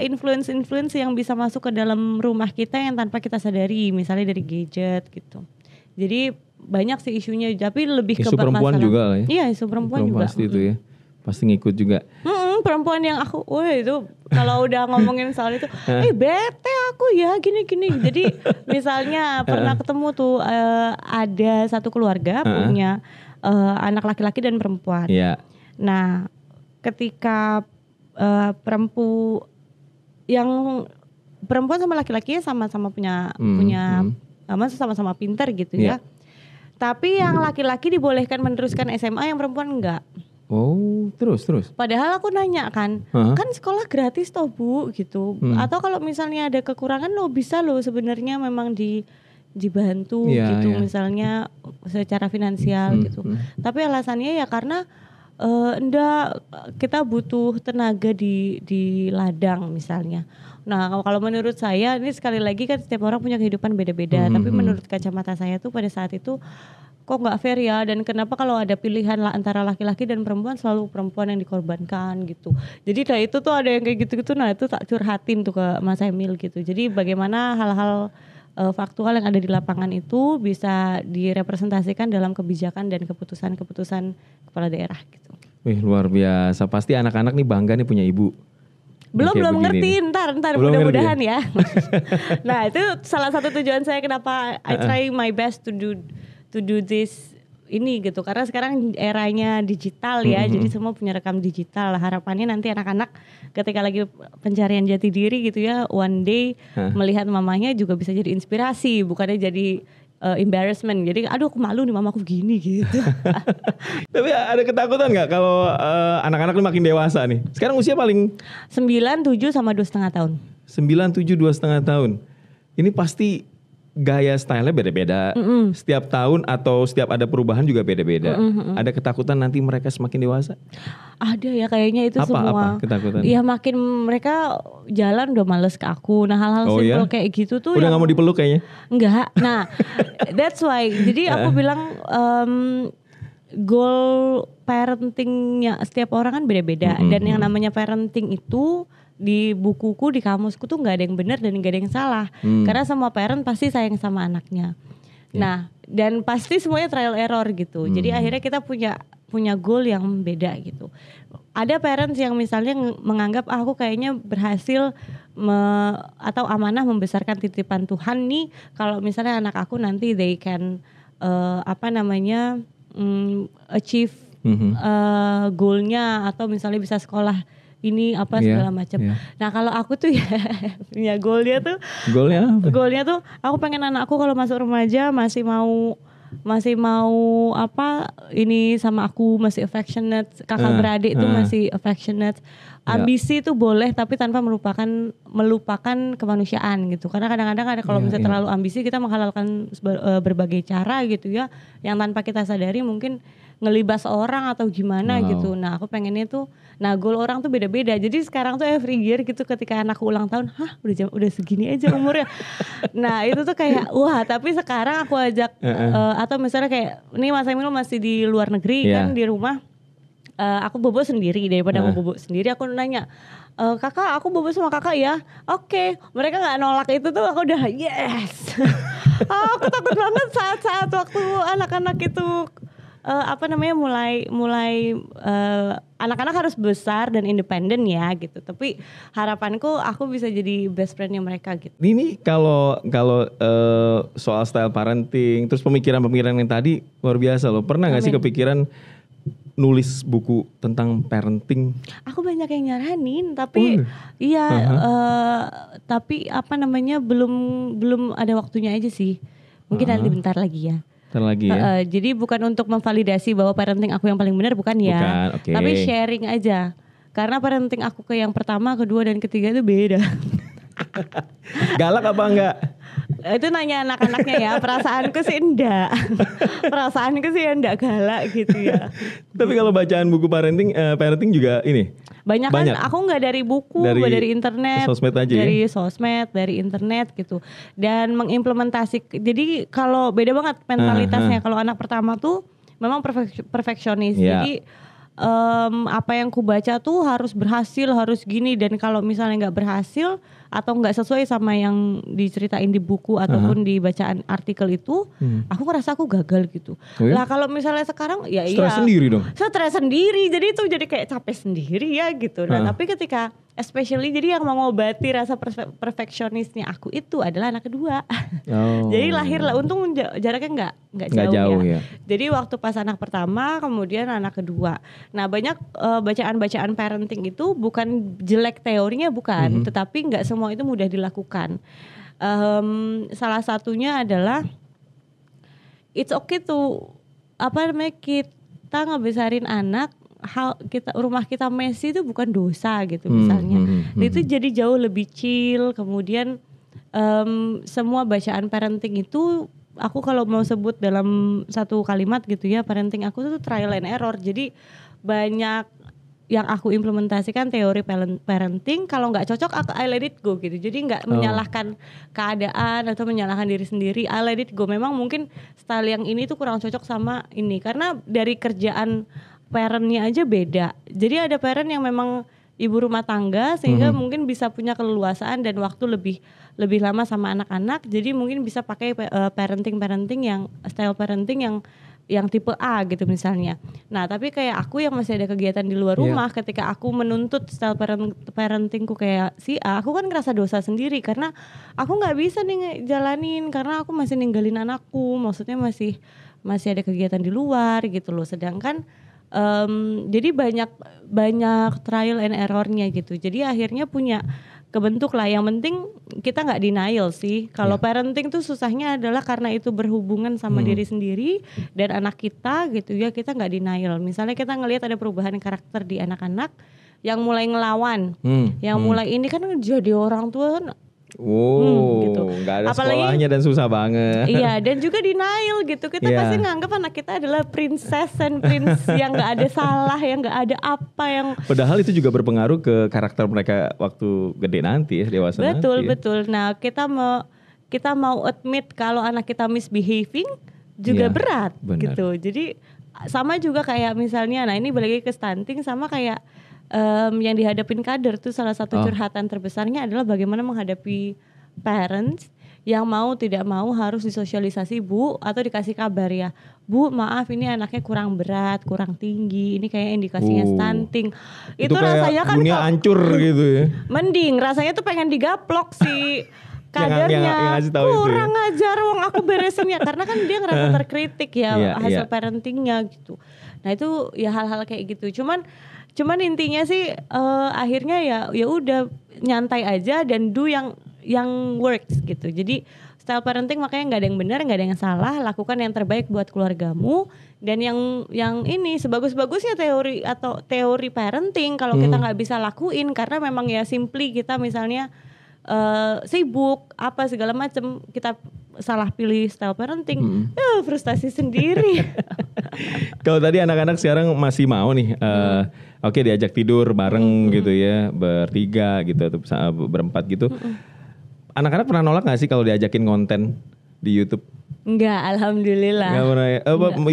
influence yang bisa masuk ke dalam rumah kita yang tanpa kita sadari, misalnya dari gadget gitu. Jadi banyak sih isunya, tapi lebih isu ke perempuan masalah. juga ya. Iya, isu perempuan juga. Pasti itu ya. Pasti ngikut juga. Perempuan yang aku, itu kalau udah ngomongin soal itu, bete aku ya gini-gini. Jadi misalnya pernah ketemu tuh ada satu keluarga punya anak laki-laki dan perempuan. Yeah. Nah, ketika perempuan sama laki-lakinya sama-sama punya sama-sama pintar gitu ya. Tapi yang laki-laki dibolehkan meneruskan SMA, yang perempuan enggak. Oh, terus. Padahal aku nanya kan sekolah gratis toh Bu gitu. Atau kalau misalnya ada kekurangan bisa sebenarnya memang dibantu gitu, misalnya secara finansial gitu. Tapi alasannya ya karena enggak, kita butuh tenaga di ladang misalnya. Nah, kalau menurut saya ini sekali lagi kan setiap orang punya kehidupan beda-beda, tapi menurut kacamata saya tuh pada saat itu kok nggak fair ya, dan kenapa kalau ada pilihan antara laki-laki dan perempuan selalu perempuan yang dikorbankan gitu. Jadi itu tuh ada yang kayak gitu-gitu, nah itu tak curhatin tuh ke Mas Emil gitu. Jadi bagaimana hal-hal faktual yang ada di lapangan itu bisa direpresentasikan dalam kebijakan dan keputusan-keputusan kepala daerah gitu. Wih, luar biasa. Pasti anak-anak nih bangga nih punya ibu. Belum ngerti, ntar mudah-mudahan ya. Nah, itu salah satu tujuan saya kenapa I try my best to do this ini gitu, karena sekarang eranya digital ya, jadi semua punya rekam digital. Harapannya nanti anak-anak ketika lagi pencarian jati diri gitu ya, one day melihat mamanya juga bisa jadi inspirasi, bukannya jadi embarrassment. Jadi aduh aku malu nih mamaku gini gitu. Tapi ada ketakutan gak kalau anak-anak ini makin dewasa nih? Sekarang usia paling 9, 7 sama 2,5 tahun. 9, 7, 2,5 tahun. Ini pasti gaya stylenya beda-beda. Setiap tahun atau setiap ada perubahan juga beda-beda. Ada ketakutan nanti mereka semakin dewasa? Ada ya kayaknya itu semua. Apa ketakutan? Ya makin mereka jalan udah males ke aku. Nah hal-hal simple kayak gitu tuh udah gak mau dipeluk kayaknya? Enggak. Nah that's why. Jadi aku bilang goal parentingnya setiap orang kan beda-beda. Dan yang namanya parenting itu di bukuku, di kamusku tuh gak ada yang benar dan gak ada yang salah. Karena semua parent pasti sayang sama anaknya. Nah, dan pasti semuanya trial error gitu. Jadi akhirnya kita punya goal yang beda gitu. Ada parents yang misalnya menganggap aku kayaknya berhasil atau amanah membesarkan titipan Tuhan nih. Kalau misalnya anak aku nanti they can achieve goalnya, atau misalnya bisa sekolah ini segala macam. Nah kalau aku tuh ya punya goalnya tuh aku pengen anakku kalau masuk remaja masih mau ini sama aku, masih affectionate, kakak beradik tuh masih affectionate. Ambisi itu boleh tapi tanpa melupakan kemanusiaan gitu. Karena kadang-kadang ada kalau misalnya terlalu ambisi kita menghalalkan berbagai cara gitu ya, yang tanpa kita sadari mungkin ngelibas orang atau gimana gitu. Nah aku pengennya tuh, goal orang tuh beda-beda. Jadi sekarang tuh every year gitu ketika anakku ulang tahun, udah segini aja umurnya. Nah itu tuh kayak wah, tapi sekarang aku ajak atau misalnya kayak ini Mas Emil masih di luar negeri kan, di rumah. Aku bobo sendiri, daripada aku bobo sendiri aku nanya, kakak aku bobo sama kakak ya. Oke. Mereka gak nolak itu tuh aku udah yes. Aku takut banget saat-saat waktu anak-anak itu mulai anak-anak harus besar dan independen ya gitu. Tapi harapanku aku bisa jadi best friendnya mereka gitu. Ini kalau soal style parenting, terus pemikiran-pemikiran yang tadi luar biasa loh. Pernah gak sih kepikiran nulis buku tentang parenting? Aku banyak yang nyaranin, tapi tapi belum ada waktunya aja sih. Mungkin nanti bentar lagi ya. Jadi bukan untuk memvalidasi bahwa parenting aku yang paling benar, bukan ya. Okay. Tapi sharing aja. Karena parenting aku ke yang pertama, kedua dan ketiga itu beda. Galak apa enggak? Itu nanya anak-anaknya ya. Perasaanku sih enggak. Perasaanku sih enggak galak gitu ya. Tapi kalau bacaan buku parenting juga ini banyak kan. Aku enggak dari buku, dari internet, sosmed aja dari sosmed, dari internet gitu. Dan mengimplementasi. Jadi kalau beda banget mentalitasnya. Kalau anak pertama tuh memang perfeksionis. Jadi apa yang ku baca tuh harus berhasil, harus gini. Dan kalau misalnya nggak berhasil atau nggak sesuai sama yang diceritain di buku ataupun di bacaan artikel itu, aku ngerasa aku gagal gitu. Lah kalau misalnya sekarang ya stres sendiri dong. Stres sendiri, jadi itu jadi kayak capek sendiri ya gitu. Nah tapi ketika especially jadi yang mengobati rasa perfeksionisnya aku itu adalah anak kedua. Jadi lahir lah, untung jaraknya nggak jauh ya. Jadi waktu pas anak pertama kemudian anak kedua. Nah banyak bacaan-bacaan parenting itu bukan jelek teorinya, bukan, tetapi nggak semua itu mudah dilakukan. Salah satunya adalah it's okay tuh kita ngebesarin anak, rumah kita messy itu bukan dosa gitu misalnya. Itu jadi jauh lebih chill. Kemudian semua bacaan parenting itu aku kalau mau sebut dalam satu kalimat gitu ya, parenting aku tuh trial and error. Jadi banyak yang aku implementasikan teori parenting, kalau nggak cocok I let it go gitu. Jadi nggak menyalahkan keadaan atau menyalahkan diri sendiri. I let it go. Memang mungkin style yang ini tuh kurang cocok sama ini, karena dari kerjaan parentnya aja beda. Jadi ada parent yang memang ibu rumah tangga sehingga mungkin bisa punya keleluasaan dan waktu lebih lama sama anak-anak. Jadi mungkin bisa pakai parenting yang style parenting yang tipe A gitu misalnya. Nah tapi kayak aku yang masih ada kegiatan di luar rumah, ketika aku menuntut style parentingku kayak si A, aku kan ngerasa dosa sendiri karena aku nggak bisa nih jalanin karena aku masih ninggalin anakku, maksudnya masih ada kegiatan di luar gitu loh. Sedangkan jadi banyak trial and errornya gitu. Jadi akhirnya kebentuk lah. Yang penting kita nggak denial sih. Kalau parenting tuh susahnya adalah karena itu berhubungan sama diri sendiri dan anak kita gitu ya, kita nggak denial. Misalnya kita ngelihat ada perubahan karakter di anak-anak yang mulai ngelawan, yang mulai ini kan jadi orang tua kan. Gitu. Gak ada sekolahnya dan susah banget. Iya, dan juga denial gitu. Kita pasti nganggap anak kita adalah princess and prince yang gak ada salah, yang gak ada apa yang. Padahal itu juga berpengaruh ke karakter mereka waktu gede nanti ya, dewasa nanti. Betul. Nah kita mau admit kalau anak kita misbehaving juga berat gitu. Jadi sama juga kayak misalnya, nah ini balik lagi ke stunting, sama kayak yang dihadapin kader tuh salah satu curhatan terbesarnya adalah bagaimana menghadapi parents yang mau tidak mau harus disosialisasi Bu atau dikasih kabar ya. Bu maaf ini anaknya kurang berat, kurang tinggi, ini kayak indikasinya stunting. Itu rasanya kan dunia hancur gitu ya. Mending rasanya tuh pengen digaplok sih. Kadernya kurang ajar wong aku beresinnya karena kan dia ngerasa terkritik ya hasil parentingnya gitu. Nah itu ya hal-hal kayak gitu. Cuman intinya sih akhirnya ya udah nyantai aja dan do yang works gitu. Jadi style parenting makanya nggak ada yang benar, nggak ada yang salah. Lakukan yang terbaik buat keluargamu. Dan yang ini sebagus-bagusnya teori parenting kalau kita nggak bisa lakuin karena memang ya simply kita misalnya sibuk apa segala macam kita salah pilih style parenting, frustasi sendiri. Kalau tadi anak-anak sekarang masih mau nih, oke diajak tidur bareng gitu ya, bertiga gitu atau berempat gitu. Anak-anak pernah nolak nggak sih kalau diajakin konten di YouTube? Enggak, alhamdulillah. Enggak pernah ya?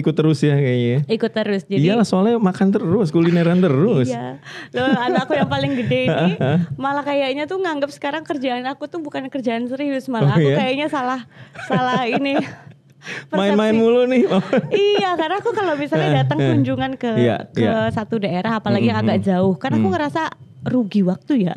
Ikut terus ya kayaknya. Ikut terus. Jadi iyalah soalnya makan terus, kulineran terus. Iya. Loh, anakku yang paling gede ini malah kayaknya tuh nganggap sekarang kerjaan aku tuh bukan kerjaan serius, malah aku kayaknya salah ini. Main-main mulu nih. Iya, karena aku kalau misalnya datang kunjungan ke satu daerah apalagi agak jauh, kan aku ngerasa rugi waktu ya.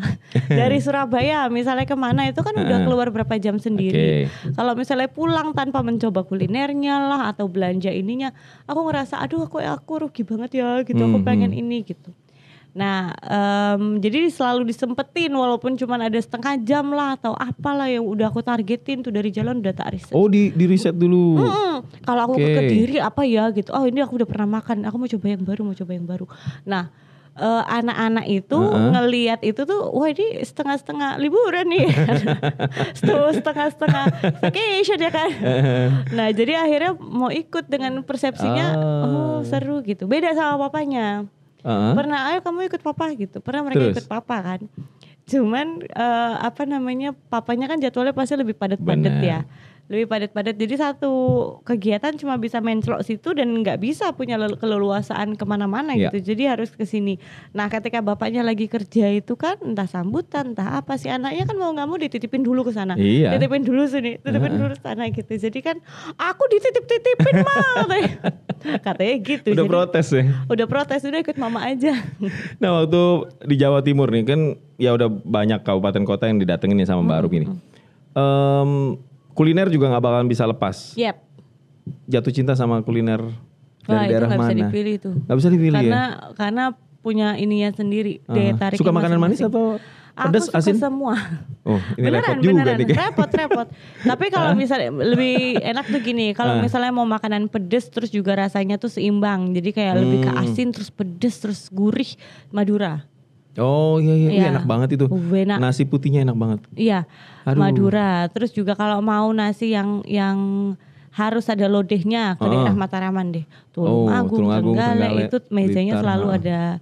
Dari Surabaya misalnya kemana itu kan udah keluar berapa jam sendiri. Kalau misalnya pulang tanpa mencoba kulinernya lah atau belanja ininya, aku ngerasa aduh aku rugi banget ya gitu. Aku pengen ini gitu. Nah jadi selalu disempetin walaupun cuma ada setengah jam lah atau apalah yang udah aku targetin tuh dari jalan udah tak riset. Oh di riset dulu. Kalau aku ke Kediri apa ya gitu. Oh ini aku udah pernah makan. Aku mau coba yang baru. Nah anak-anak itu ngelihat itu tuh wah ini setengah-setengah liburan nih. setengah-setengah vacation ya kan. Nah jadi akhirnya mau ikut dengan persepsinya seru gitu. Beda sama papanya. Pernah ayo kamu ikut papa gitu. Pernah mereka ikut papa kan. Cuman papanya kan jadwalnya pasti lebih padat-padat ya. Lebih padat-padat. Jadi satu kegiatan cuma bisa main celok situ dan nggak bisa punya keleluasaan kemana-mana gitu. Jadi harus ke sini. Nah ketika bapaknya lagi kerja itu kan entah sambutan, entah apa si anaknya kan mau nggak mau dititipin dulu ke sana, titipin dulu sini, titipin dulu sana gitu. Jadi kan aku dititip-titipin mah, katanya gitu. Udah jadi, protes ya? Udah protes, udah ikut mama aja. Nah waktu di Jawa Timur nih kan ya udah banyak kabupaten kota yang didatengin nih sama Mbak Arum ini. Kuliner juga gak bakalan bisa lepas. Jatuh cinta sama kuliner dari daerah mana? Gak bisa dipilih tuh. Gak bisa dipilih karena punya ininya sendiri, daya tarik. Suka makanan manis atau pedas, asin? Aku suka semua. Oh ini repot juga nih. Repot. Tapi kalau misalnya lebih enak tuh gini, kalau misalnya mau makanan pedas terus juga rasanya tuh seimbang. Jadi kayak lebih ke asin terus pedas terus gurih, Madura. Oh iya enak banget itu. Enak. Nasi putihnya enak banget. Iya. Madura. Terus juga kalau mau nasi yang harus ada lodehnya ke daerah Mataraman deh. Tulung Agung, Trenggalek itu mejanya selalu ada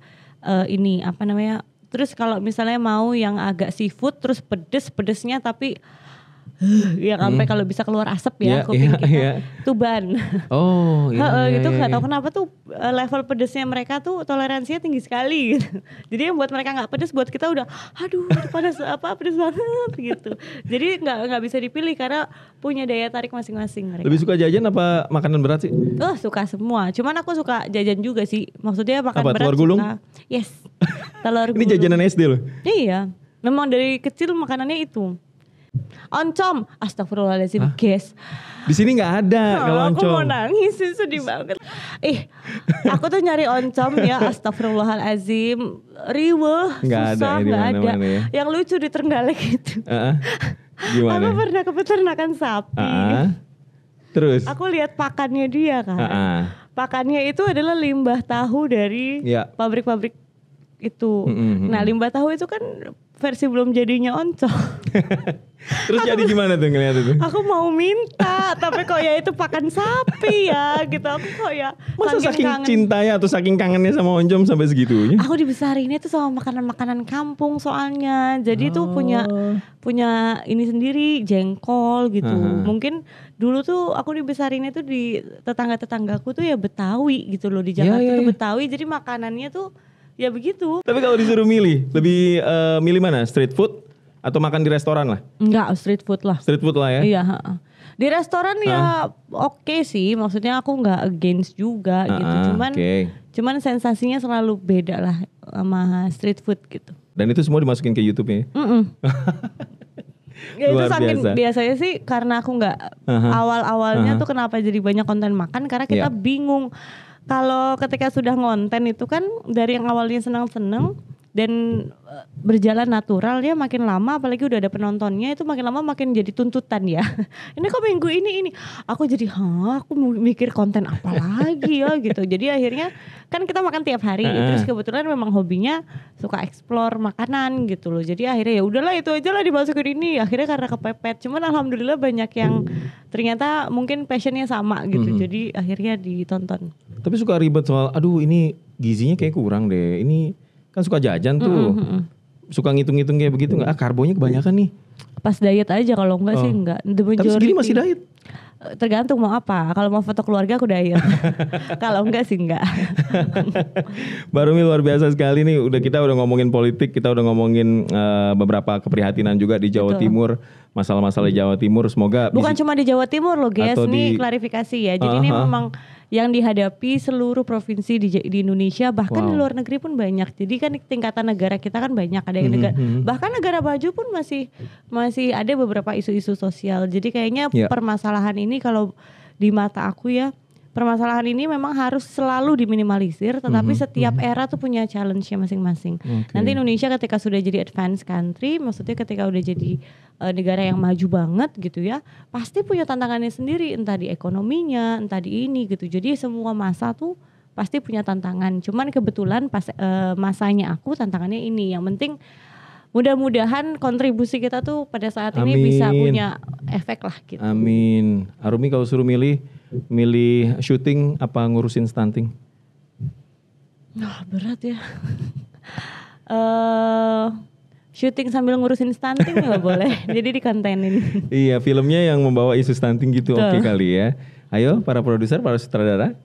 ini apa namanya? Terus kalau misalnya mau yang agak seafood terus pedesnya tapi yang sampai kalau bisa keluar asap ya kuping kita. Tuban. Oh iya. Gitu nggak tahu kenapa tuh level pedesnya mereka tuh toleransinya tinggi sekali gitu. Jadi yang buat mereka nggak pedes buat kita udah aduh pedes banget gitu. Jadi nggak bisa dipilih karena punya daya tarik masing-masing mereka. Lebih suka jajan apa makanan berat sih? Suka semua. Cuman aku suka jajan juga sih. Maksudnya makan apa, berat telur gulung? Suka. Yes. Telur gulung. Ini jajanan SD loh? Iya. Memang dari kecil makanannya itu. Oncom, astagfirullahaladzim guys. Di sini nggak ada kalau oncom. Aku mau nangis sih, sedih banget. Aku tuh nyari oncom ya, astagfirullahaladzim. Riweh, susah nggak ada. Ya? Yang lucu di Trenggalek itu. Gimana? Aku pernah ke peternakan sapi. Terus? Aku lihat pakannya dia kan. Pakannya itu adalah limbah tahu dari pabrik-pabrik itu. Nah limbah tahu itu kan versi belum jadinya oncom. Terus jadi gimana tuh ngeliat itu? Aku mau minta, tapi kok ya itu pakan sapi ya gitu. Aku kok ya masa saking cintanya atau saking kangennya sama oncom sampai segitunya? Aku dibesarinnya tuh sama makanan-makanan kampung soalnya. Jadi tuh punya ini sendiri, jengkol gitu. Mungkin dulu tuh aku dibesarinnya tuh di tetangga-tetanggaku tuh ya Betawi gitu loh. Di Jakarta tuh Betawi, jadi makanannya tuh ya begitu. Tapi kalau disuruh milih, lebih milih mana? Street food Atau makan di restoran lah? Enggak, street food lah. Street food lah ya? Iya. Di restoran ya oke sih, maksudnya aku nggak against juga gitu. Cuman sensasinya selalu beda lah sama street food gitu. Dan itu semua dimasukin ke YouTube ya? Ya itu saking biasanya sih karena aku nggak awal-awalnya tuh kenapa jadi banyak konten makan karena kita bingung. Kalau ketika sudah ngonten itu kan dari yang awalnya senang-senang dan berjalan natural ya, makin lama apalagi udah ada penontonnya itu makin lama makin jadi tuntutan ya. Ini kok minggu ini aku jadi aku mikir konten apa lagi ya gitu. Jadi akhirnya kan kita makan tiap hari terus kebetulan memang hobinya suka explore makanan gitu loh. Jadi akhirnya ya udahlah itu aja lah dimasukin ini. Akhirnya karena kepepet. Cuman alhamdulillah banyak yang ternyata mungkin passionnya sama gitu. Jadi akhirnya ditonton. Tapi suka ribet soal aduh ini gizinya kayak kurang deh. Ini kan suka jajan tuh, suka ngitung-ngitung kayak begitu nggak? Karbonya kebanyakan nih. Pas diet aja, kalau enggak sih enggak. Tapi segini masih diet? Tergantung mau apa. Kalau mau foto keluarga aku diet. Kalau enggak sih enggak. Mbak Rumi luar biasa sekali nih. Kita udah ngomongin politik, kita udah ngomongin beberapa keprihatinan juga di Jawa Timur, masalah-masalah di Jawa Timur. Semoga bukan cuma di Jawa Timur loh, guys. Nih klarifikasi ya. Jadi ini memang yang dihadapi seluruh provinsi di Indonesia, bahkan di luar negeri pun banyak. Jadi kan tingkatan negara kita kan banyak, ada yang negara bahkan negara maju pun masih ada beberapa isu-isu sosial. Jadi kayaknya permasalahan ini kalau di mata aku ya, permasalahan ini memang harus selalu diminimalisir, tetapi setiap era tuh punya challenge-nya masing-masing. Nanti Indonesia ketika sudah jadi advanced country, maksudnya ketika udah jadi negara yang maju banget gitu ya, pasti punya tantangannya sendiri, entah di ekonominya, entah di ini gitu. Jadi semua masa tuh pasti punya tantangan. Cuman kebetulan pas masanya aku tantangannya ini. Yang penting mudah-mudahan kontribusi kita tuh pada saat ini bisa punya efek lah gitu. Amin. Arumi kalau suruh milih syuting apa ngurusin stunting? Berat ya. Syuting sambil ngurusin stunting nggak boleh, jadi dikontenin. Iya, filmnya yang membawa isu stunting gitu, oke kali ya. Ayo para produser, para sutradara.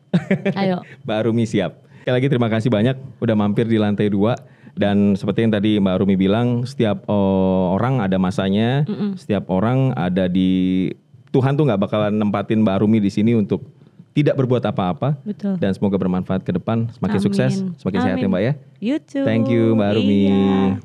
Ayo. Mbak Rumi siap. Sekali lagi terima kasih banyak udah mampir di lantai 2. Dan seperti yang tadi Mbak Rumi bilang, setiap orang ada masanya, setiap orang ada di Tuhan tuh nggak bakalan nempatin Mbak Rumi di sini untuk tidak berbuat apa-apa. Betul. Dan semoga bermanfaat ke depan, semakin sukses, semakin sehat ya Mbak ya. You too. Thank you Mbak Rumi. Iya.